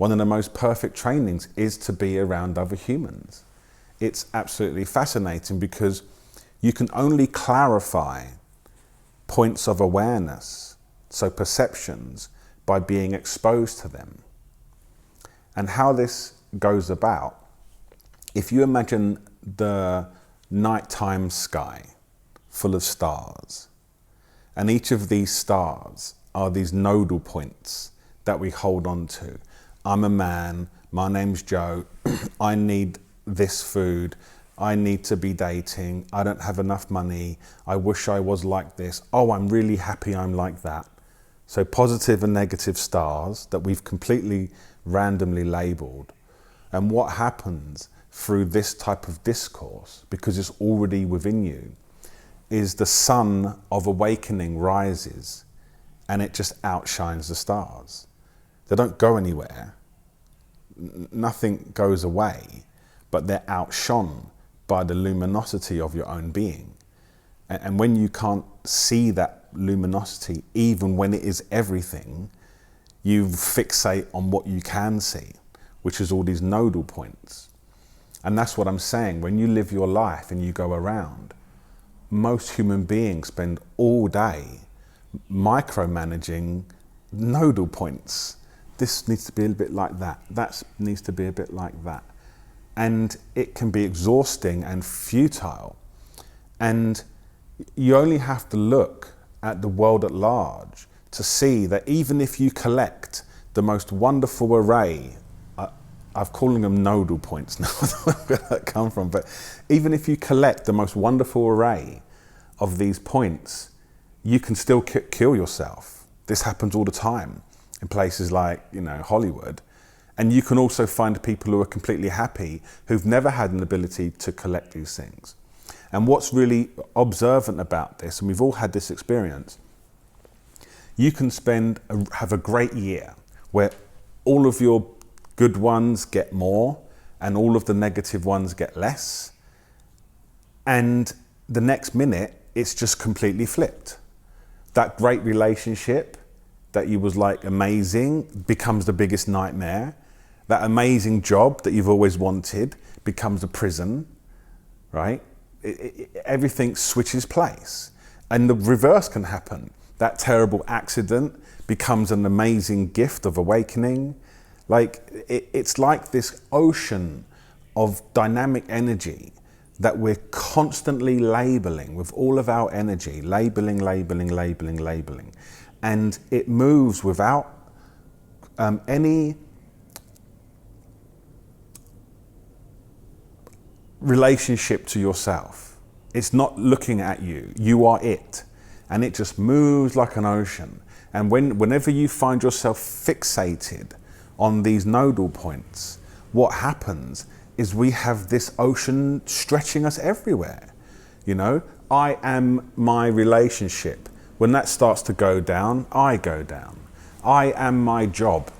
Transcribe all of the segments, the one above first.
one of the most perfect trainings is to be around other humans. It's absolutely fascinating because you can only clarify points of awareness, so perceptions, by being exposed to them. And how this goes about, if you imagine the nighttime sky full of stars, and each of these stars are these nodal points that we hold on to. I'm a man, my name's Joe, I need this food, I need to be dating, I don't have enough money, I wish I was like this, oh, I'm really happy I'm like that. So positive and negative stars that we've completely randomly labeled. And what happens through this type of discourse, because it's already within you, is the sun of awakening rises and it just outshines the stars. They don't go anywhere. Nothing goes away, but they're outshone by the luminosity of your own being. And when you can't see that luminosity, even when it is everything, you fixate on what you can see, which is all these nodal points. And that's what I'm saying. When you live your life and you go around, most human beings spend all day micromanaging nodal points. This needs to be a bit like that. That needs to be a bit like that. And it can be exhausting and futile. And you only have to look at the world at large to see that even if you collect the most wonderful array, I'm calling them nodal points now, where that come from, but even if you collect the most wonderful array of these points, you can still kill yourself. This happens all the time in places like, Hollywood. And you can also find people who are completely happy, who've never had an ability to collect these things. And what's really observant about this, and we've all had this experience, you can have a great year where all of your good ones get more and all of the negative ones get less. And the next minute, it's just completely flipped. That great relationship that you was like amazing becomes the biggest nightmare. That amazing job that you've always wanted becomes a prison, right? Everything switches place. And the reverse can happen. That terrible accident becomes an amazing gift of awakening. It's like this ocean of dynamic energy that we're constantly labeling with all of our energy, labeling. And it moves without any relationship to yourself. It's not looking at you. You are it. And it just moves like an ocean. And whenever you find yourself fixated on these nodal points, what happens is we have this ocean stretching us everywhere. I am my relationship. When that starts to go down, I go down. I am my job.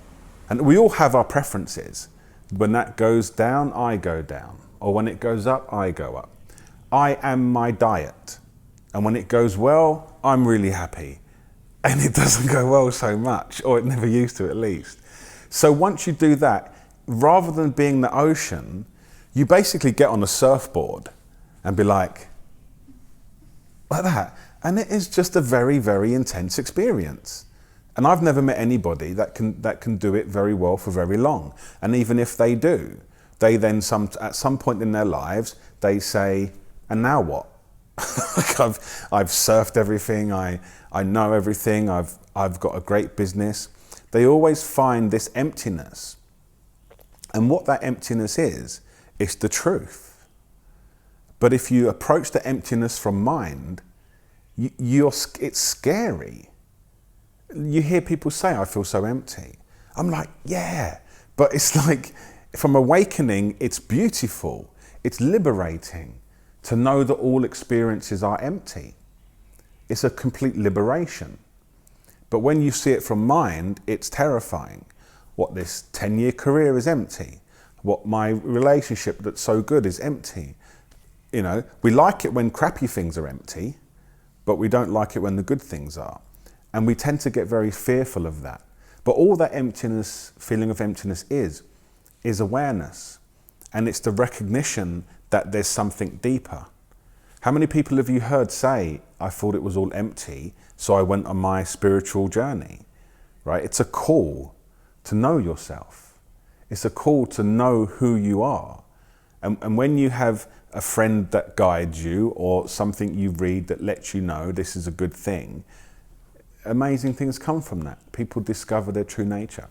And we all have our preferences. When that goes down, I go down. Or when it goes up, I go up. I am my diet. And when it goes well, I'm really happy. And it doesn't go well so much, or it never used to at least. So once you do that, rather than being the ocean, you basically get on a surfboard and be like that. And it is just a very, very intense experience. And I've never met anybody that can do it very well for very long. And even if they do, they then at some point in their lives, they say, and now what? I've surfed everything, I know everything, I've got a great business. They always find this emptiness. And what that emptiness is, it's the truth. But if you approach the emptiness from mind, it's scary. You hear people say, I feel so empty. I'm like, yeah, but it's like, from awakening, it's beautiful. It's liberating to know that all experiences are empty. It's a complete liberation. But when you see it from mind, it's terrifying. What, this 10-year career is empty. What, my relationship that's so good is empty. We like it when crappy things are empty, but we don't like it when the good things are. And we tend to get very fearful of that. But all that emptiness, feeling of emptiness is awareness. And it's the recognition that there's something deeper. How many people have you heard say, I thought it was all empty, so I went on my spiritual journey, right? It's a call to know yourself. It's a call to know who you are. And when you have a friend that guides you or something you read that lets you know this is a good thing, amazing things come from that. People discover their true nature.